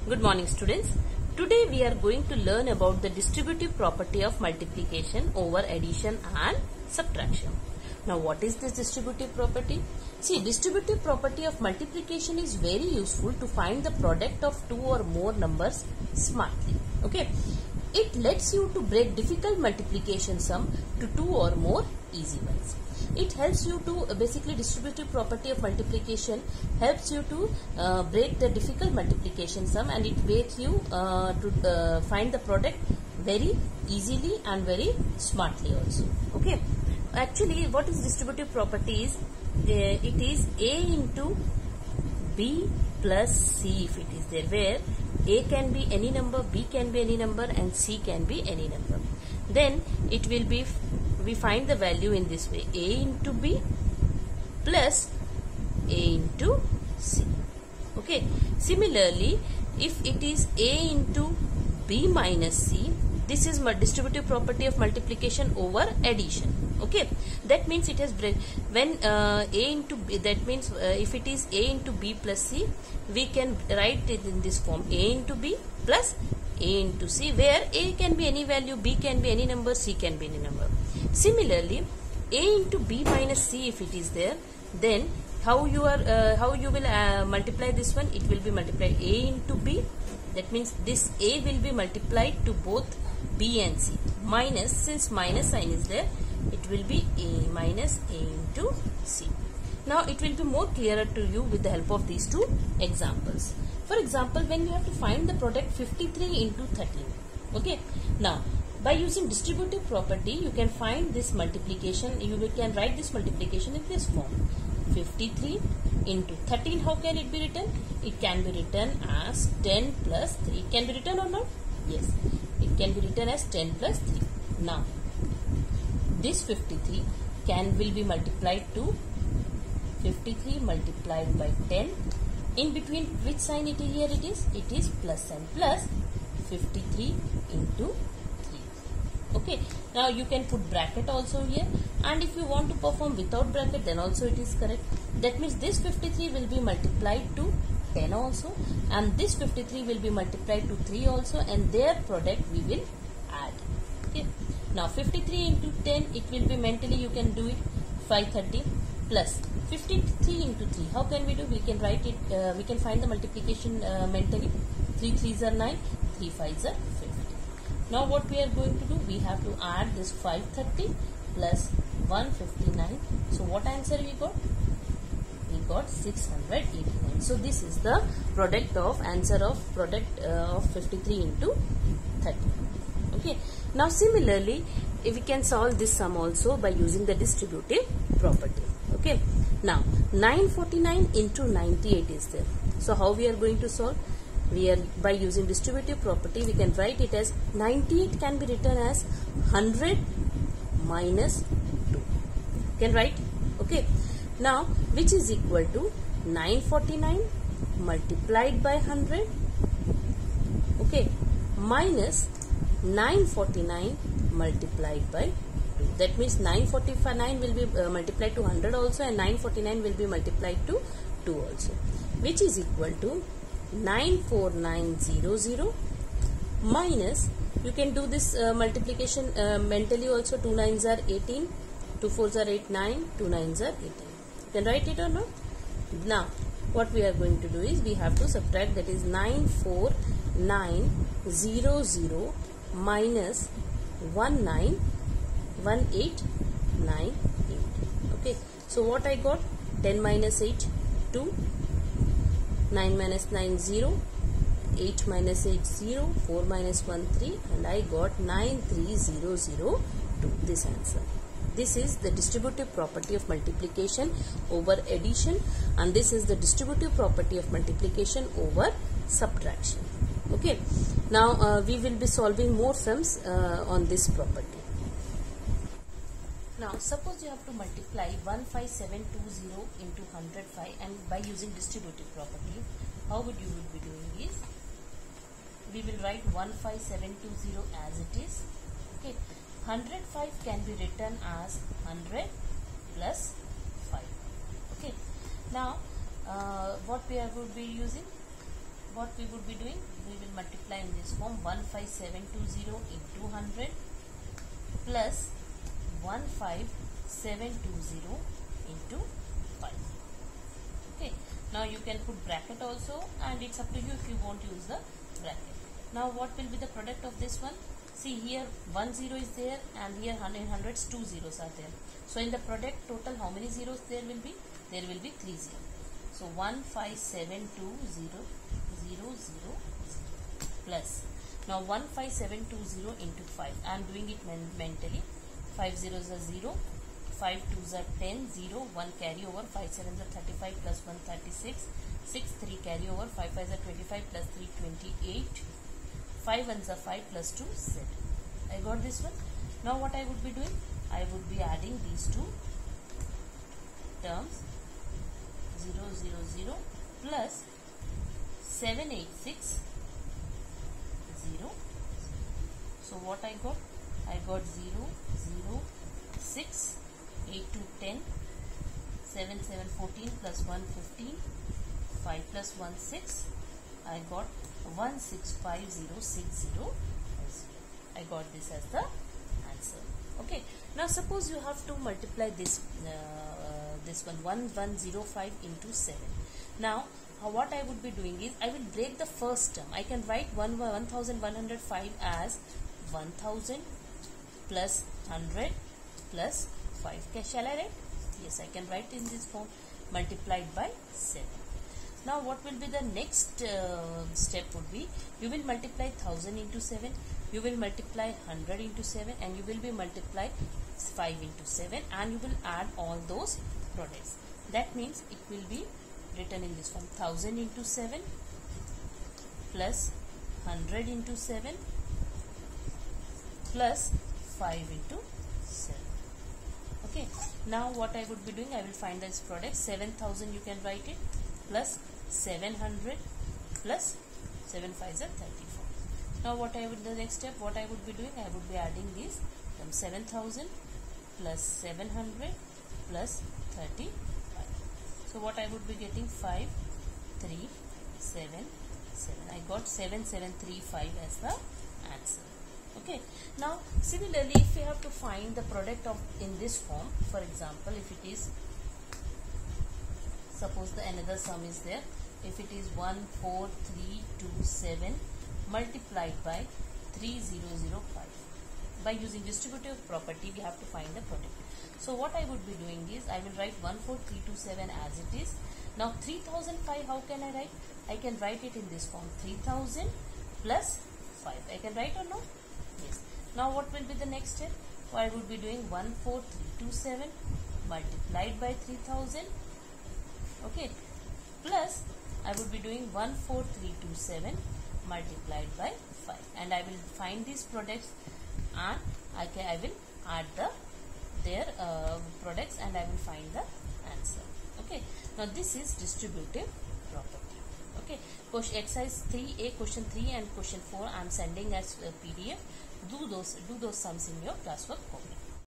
Good morning, students. Today we are going to learn about the distributive property of multiplication over addition and subtraction. Now, what is this distributive property? See, distributive property of multiplication is very useful to find the product of two or more numbers smartly. Okay. It lets you to break difficult multiplication sum to two or more easy ones. It helps you to basically distributive property of multiplication helps you to break the difficult multiplication sum, and it makes you to find the product very easily and very smartly also. Okay. Actually, what is distributive property is it is A into B plus C if it is there, where A can be any number, B can be any number, and C can be any number. Then it will be, we find the value in this way, A into B plus A into C. Okay. Similarly, if it is A into B minus C, this is distributive property of multiplication over addition. Okay, that means it has break when A into B, that means if it is A into B plus C, we can write it in this form, A into B plus A into C, where A can be any value, B can be any number, C can be any number. Similarly, A into B minus C if it is there, then how you will multiply this one? It will be multiplied A into B. That means this A will be multiplied to both B and C. Minus, since minus sign is there, it will be A minus A into C. Now it will be more clearer to you with the help of these two examples. For example, when you have to find the product 53 into 13. Okay. Now, by using distributive property, you can find this multiplication. You can write this multiplication in this form. 53 into 13. How can it be written? It can be written as 10 plus 3. Can be written or not? Yes. It can be written as 10 plus 3. Now, this 53 will be multiplied to 53 multiplied by 10. In between which sign it is here? It is plus sign, plus 53 into 3. Okay. Now you can put bracket also here, and if you want to perform without bracket, then also it is correct. That means this 53 will be multiplied to 10 also, and this 53 will be multiplied to 3 also, and their product we will add. Okay. Now 53 into 10, it will be mentally you can do it 530 plus 53 into 3. How can we do? We can write it, we can find the multiplication mentally. 3 3s are 9, 3 5s are 50. Now what we are going to do? We have to add this 530 plus 159. So what answer we got? We got 689. So this is the product of answer of product of 53 into 30. Okay. Now similarly, if we can solve this sum also by using the distributive property. Okay. Now 949 into 98 is there. So how we are going to solve? We are by using distributive property, we can write it as 98 can be written as 100 minus 2. Can write? Okay. Now which is equal to 949 multiplied by 100, okay, minus 949 multiplied by 2. That means 949 will be multiplied to 100 also, and 949 will be multiplied to 2 also, which is equal to 94900 minus, you can do this multiplication mentally also. 2 9s are 18, 2 4s are 8, 9, 2 9s are 18. You can write it or not? Now what we are going to do is we have to subtract, that is 94900 minus 1898. Okay. So what I got? 10 minus 8, 2. 9 minus 9, 0. 8 minus 8, 0. 4 minus 1, 3. And I got 93002. This answer. This is the distributive property of multiplication over addition, and this is the distributive property of multiplication over subtraction. Okay. Now we will be solving more sums on this property. Now suppose you have to multiply 15720 into 105, and by using distributive property, how would you be doing is, we will write 15720 as it is. Okay. 105 can be written as 100 plus 5. Okay. Now what we would be using? what we would be doing? We will multiply in this form 15720 into 100 plus 15720 into 5. Okay. Now you can put bracket also, and it's up to you if you won't use the bracket. Now what will be the product of this one? See, here 1 0 is there, and here in hundreds 2 zeros are there. So in the product total, how many zeros there will be? There will be 3 zeros. So 15720 plus. Now 15720 into 5. I am doing it mentally. 5 zeros are 0. 5 2s are 10, 0, 1 carry over, 5 7s are 35 plus 1 36, 6 3 carry over, 5 5s are 25 plus 3 28, 5 1s are 5 plus 2 7. I got this one. Now what I would be doing? I would be adding these two terms 0 0 0 plus 786 0. So what I got? I got 0 0 6 8 to 10, 7 7 14 plus 1 15, 5 plus 1 6. I got 165060. I got this as the answer. Okay. Now suppose you have to multiply this this one 1105 into 7. Now what I would be doing is I will break the first term. I can write 1105 as 1000 plus 100 plus 5. Shall I write? Yes, I can write in this form, multiplied by 7. Now what will be the next step would be, you will multiply 1000 into 7, you will multiply 100 into 7, and you will be multiply 5 into 7, and you will add all those products. That means it will be written in this form, 1000 into 7 plus 100 into 7 plus 5 into 7. Okay. Now what I would be doing, I will find this product. 7000 you can write it, plus 700 plus 7 5s are 34. Now what I would, the next step, what I would be doing, I would be adding these 7000 plus 700 plus 35. So what I would be getting, 5 3 7 7. I got 7735 as the answer. Okay. Now similarly, if we have to find the product of in this form, for example, if it is, suppose the another sum is there, if it is 14327 multiplied by 3005, by using distributive property we have to find the product. So what I would be doing is, I will write 14327 as it is. Now 3005, how can I write? I can write it in this form, 3000 plus 5. I can write or no? Yes. Now what will be the next step? So I would be doing 14327 multiplied by 3000, okay, plus I would be doing 14327 multiplied by 5, and I will find these products, and I will add their products, and I will find the answer. Okay. Now this is distributive property. Okay. Question exercise 3A, question 3 and question 4 I am sending as PDF. Do those sums in your classwork copy.